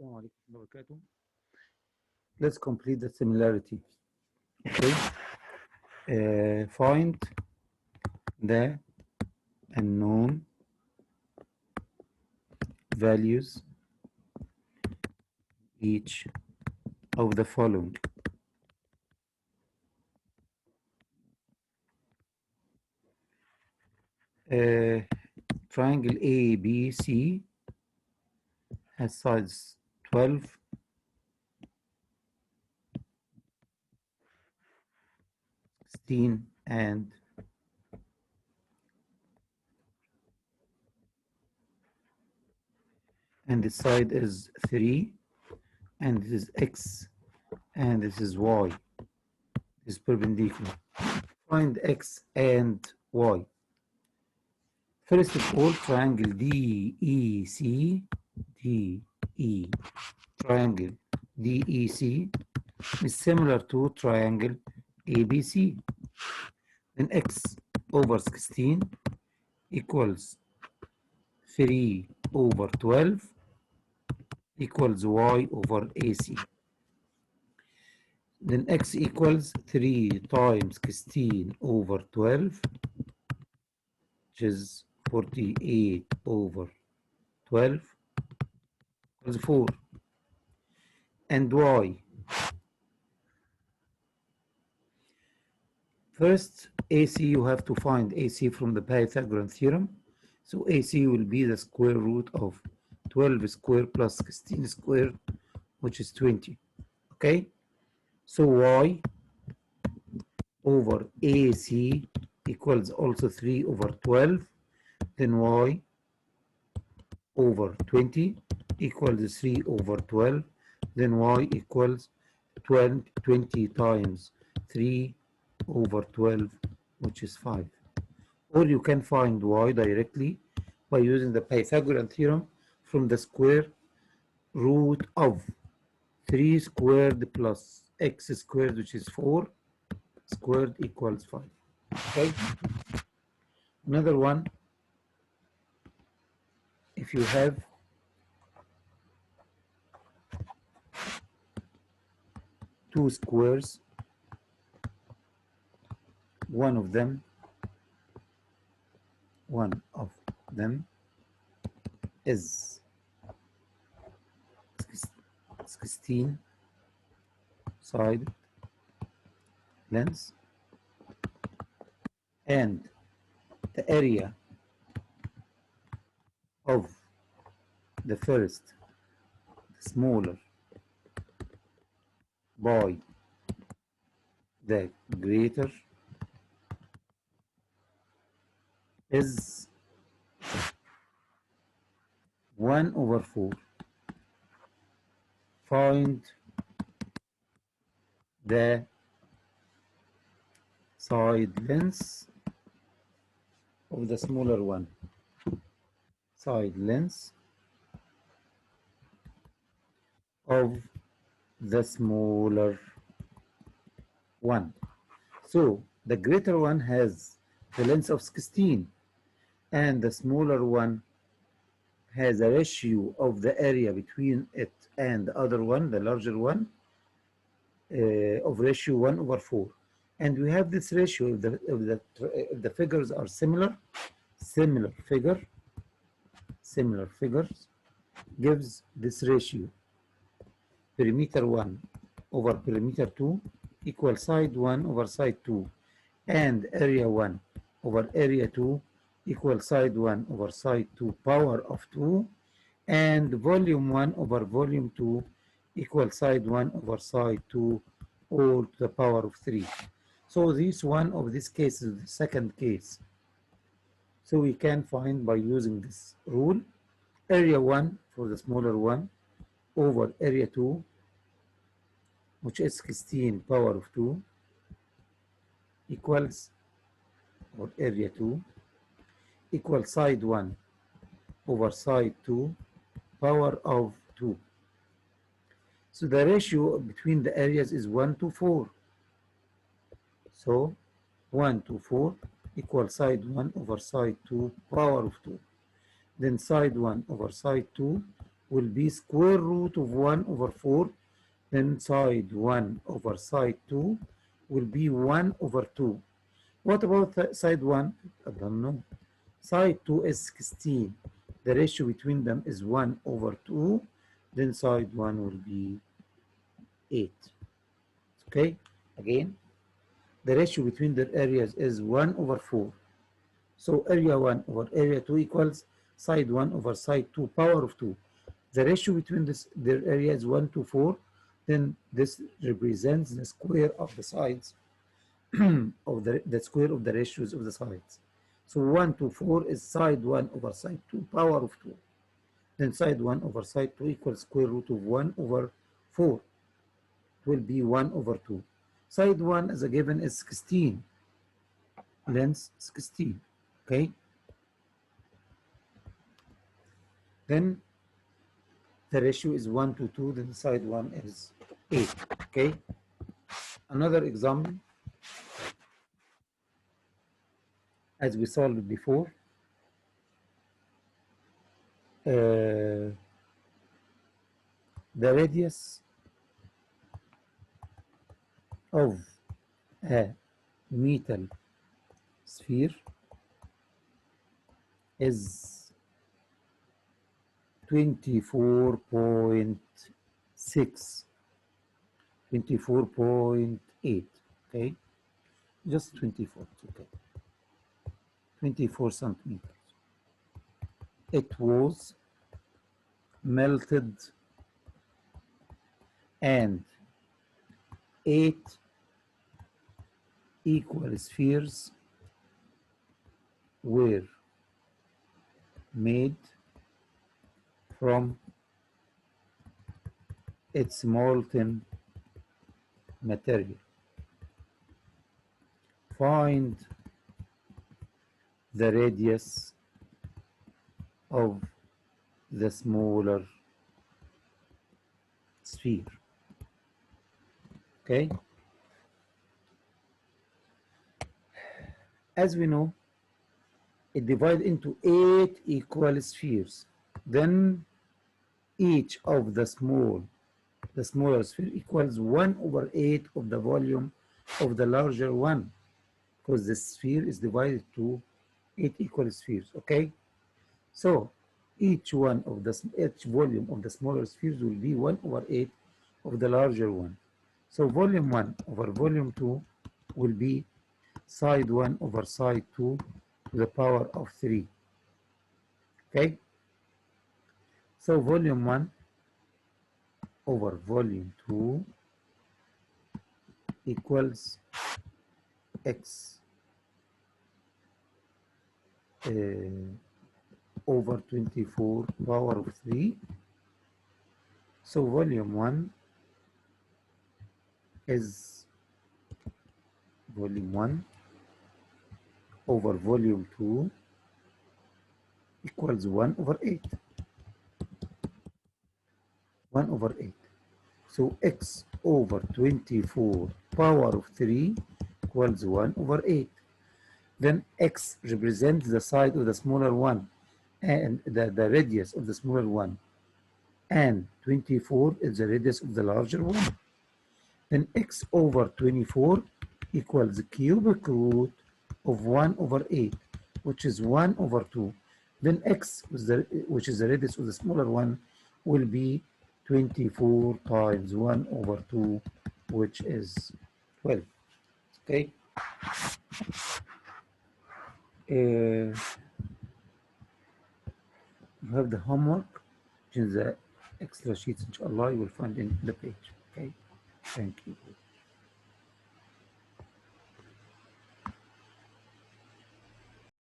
السلام عليكم ورحمة الله وبركاته. Let's complete the similarity. Okay. Find the unknown values each of the following. Triangle ABC has sides 12, 16, and the side is 3, and this is x, and this is y. This is perpendicular. Find x and y. First of all, triangle DEC, triangle DEC is similar to triangle ABC. Then x over 16 equals 3 over 12 equals y over AC. Then x equals 3 times 16 over 12, which is 48 over 12 equals 4. And y. First, AC, you have to find AC from the Pythagorean theorem. So AC will be the square root of 12 squared plus 16 squared, which is 20. Okay? So y over AC equals also 3 over 12. Then y over 20 equals 3 over 12. Then y equals 20 times 3 over 12, which is 5. Or you can find y directly by using the Pythagorean theorem from the square root of 3 squared plus x squared, which is 4 squared equals 5. Okay? Another one, if you have two squares, one of them is 16 side length, and the area of the first, the smaller, by the greater is 1 over 4. Find the side length of the smaller one. Side length of the smaller one. So the greater one has the length of 16, and the smaller one has a ratio of the area between it and the other one, the larger one, of ratio 1 over 4. And we have this ratio if the figures are similar figures gives this ratio. Perimeter 1 over perimeter 2 equals side 1 over side 2, and area 1 over area 2 equals side 1 over side 2 power of 2, and volume 1 over volume 2 equals side 1 over side 2 all to the power of 3. So this one of these cases is the second case. So we can find by using this rule area 1 for the smaller one over area 2, which is 16 power of 2, equals, or area 2 equals side 1 over side 2 power of 2. So the ratio between the areas is 1 to 4. So 1 to 4 equals side 1 over side 2 power of 2. Then side 1 over side 2 will be square root of 1 over 4. Then side 1 over side 2 will be 1 over 2. What about side 1? I don't know. Side 2 is 16. The ratio between them is 1 over 2. Then side 1 will be 8. Okay? Again, the ratio between their areas is 1 over 4. So area 1 over area 2 equals side 1 over side 2 power of 2. The ratio between their area is 1 to 4. Then this represents the square of the sides of the square of the ratios of the sides. So 1 to 4 is side 1 over side 2 power of 2. Then side 1 over side 2 equals square root of 1 over 4. It will be 1 over 2. Side 1 as a given is 16. Length 16. Okay. Then the ratio is 1 to 2. Then side 1 is 8. Okay. Another example, as we solved before, the radius of a metal sphere is 24.6, 24.8, okay? Just 24, it's okay. 24 centimeters. It was melted and 8 equal spheres were made from its molten material. Find the radius of the smaller sphere. Okay? As we know, it divides into 8 equal spheres. Then each of the smaller sphere equals 1 over 8 of the volume of the larger one, because the sphere is divided to 8 equal spheres. Okay? So each volume of the smaller spheres will be 1 over 8 of the larger one. So volume 1 over volume 2 will be side 1 over side 2 to the power of 3. Okay? So volume 1 over volume 2 equals x over 24 power of 3. So volume 1 is volume 1 over volume 2 equals 1 over 8. 1 over 8. So x over 24 power of 3 equals 1 over 8. Then x represents the side of the smaller one and the radius of the smaller one. And 24 is the radius of the larger one. Then x over 24 equals the cubic root of 1 over 8, which is 1 over 2. Then x, which is the radius of the smaller one, will be 24 times 1 over 2, which is 12. Okay? You have the homework, which is the extra sheets, inshallah, you will find in the page. Okay? Thank you.